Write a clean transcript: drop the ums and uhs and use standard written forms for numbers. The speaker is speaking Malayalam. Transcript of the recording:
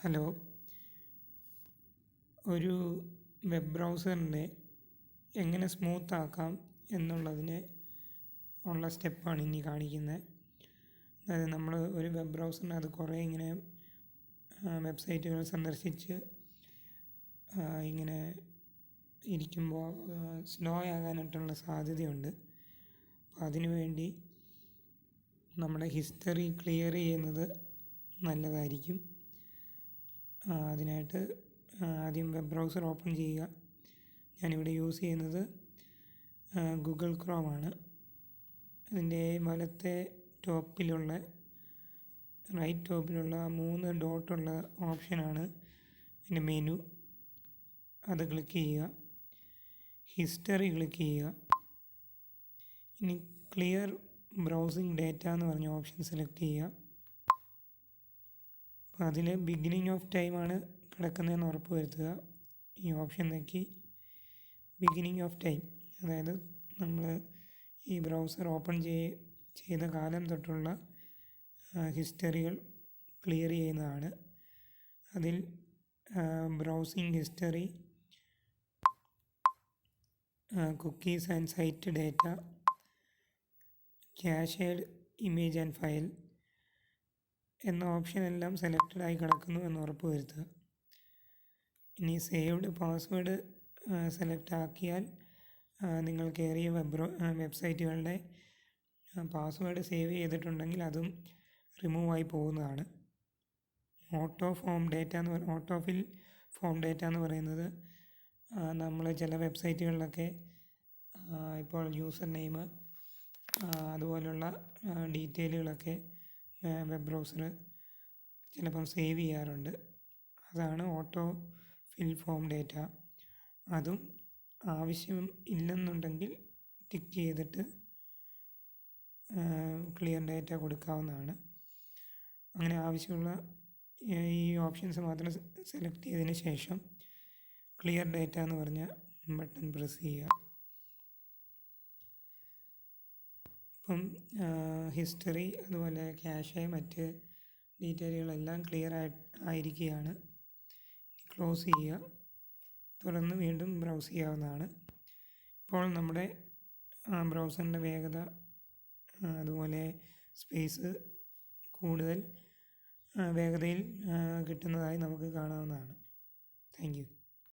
ഹലോ, ഒരു വെബ് ബ്രൗസറിനെ എങ്ങനെ സ്മൂത്ത് ആക്കാം എന്നുള്ളതിന് ഉള്ള സ്റ്റെപ്പാണ് ഇനി കാണിക്കുന്നത്. അതായത് നമ്മൾ ഒരു വെബ് ബ്രൗസറിനകത്ത് കുറേ ഇങ്ങനെ വെബ്സൈറ്റുകൾ സന്ദർശിച്ച് ഇങ്ങനെ ഇരിക്കുമ്പോൾ സ്ലോ ആകാനായിട്ടുള്ള സാധ്യതയുണ്ട്. അപ്പോൾ അതിനു വേണ്ടി നമ്മുടെ ഹിസ്റ്ററി ക്ലിയർ ചെയ്യുന്നത് നല്ലതായിരിക്കും. അതിനായിട്ട് ആദ്യം വെബ് ബ്രൗസർ ഓപ്പൺ ചെയ്യുക. ഞാനിവിടെ യൂസ് ചെയ്യുന്നത് ഗൂഗിൾ ക്രോമാണ്. അതിൻ്റെ വലത്തെ റൈറ്റ് ടോപ്പിലുള്ള 3 ഡോട്ടുള്ള ഓപ്ഷനാണ് അതിൻ്റെ മെനു. അത് ക്ലിക്ക് ചെയ്യുക. ഹിസ്റ്ററി ക്ലിക്ക് ചെയ്യുക. ഇനി ക്ലിയർ ബ്രൗസിംഗ് ഡേറ്റ എന്ന് പറഞ്ഞ ഓപ്ഷൻ സെലക്ട് ചെയ്യുക. അപ്പോൾ അതിൽ ബിഗിനിങ് ഓഫ് ടൈമാണ് കിടക്കുന്നതെന്ന് ഉറപ്പ് വരുത്തുക. ഈ ഓപ്ഷൻ നോക്കി ബിഗിനിങ് ഓഫ് ടൈം, അതായത് നമ്മൾ ഈ ബ്രൗസർ ഓപ്പൺ ചെയ്ത കാലം തൊട്ടുള്ള ഹിസ്റ്ററികൾ ക്ലിയർ ചെയ്യുന്നതാണ്. അതിൽ browsing history, cookies and site data, cached image and file എന്ന ഓപ്ഷൻ എല്ലാം സെലക്റ്റഡ് ആയി കിടക്കുന്നു എന്ന് ഉറപ്പ് വരുത്തുക. ഇനി സേവ്ഡ് പാസ്വേഡ് സെലക്ട് ആക്കിയാൽ നിങ്ങൾ കയറിയ വെബ്സൈറ്റുകളുടെ പാസ്വേഡ് സേവ് ചെയ്തിട്ടുണ്ടെങ്കിൽ അതും റിമൂവ് ആയി പോകുന്നതാണ്. ഓട്ടോ ഫിൽ ഫോം ഡേറ്റ എന്ന് പറയുന്നത് നമ്മൾ ചില വെബ്സൈറ്റുകളിലൊക്കെ ഇപ്പോൾ യൂസർ നെയിം അതുപോലുള്ള ഡീറ്റെയിലുകളൊക്കെ വെബ് ബ്രൗസർ ചിലപ്പം സേവ് ചെയ്യാറുണ്ട്. അതാണ് ഓട്ടോ ഫിൽ ഫോം ഡേറ്റ. അതും ആവശ്യം ഇല്ലെന്നുണ്ടെങ്കിൽ ടിക്ക് ചെയ്തിട്ട് ക്ലിയർ ഡേറ്റ കൊടുക്കാവുന്നതാണ്. അങ്ങനെ ആവശ്യമുള്ള ഈ ഓപ്ഷൻസ് മാത്രം സെലക്ട് ചെയ്തതിന് ശേഷം ക്ലിയർ ഡേറ്റ എന്ന് പറഞ്ഞ ബട്ടൺ പ്രസ് ചെയ്യുക. ഇപ്പം ഹിസ്റ്ററി അതുപോലെ ക്യാഷ് മറ്റ് ഡീറ്റെയിലുകളെല്ലാം ക്ലിയർ ആയിരിക്കുകയാണ്. ക്ലോസ് ചെയ്യുക. തുടർന്ന് വീണ്ടും ബ്രൗസ് ചെയ്യാവുന്നതാണ്. ഇപ്പോൾ നമ്മുടെ ബ്രൗസറിൻ്റെ വേഗത അതുപോലെ സ്പേസ് കൂടുതൽ വേഗതയിൽ കിട്ടുന്നതായി നമുക്ക് കാണാവുന്നതാണ്. Thank you.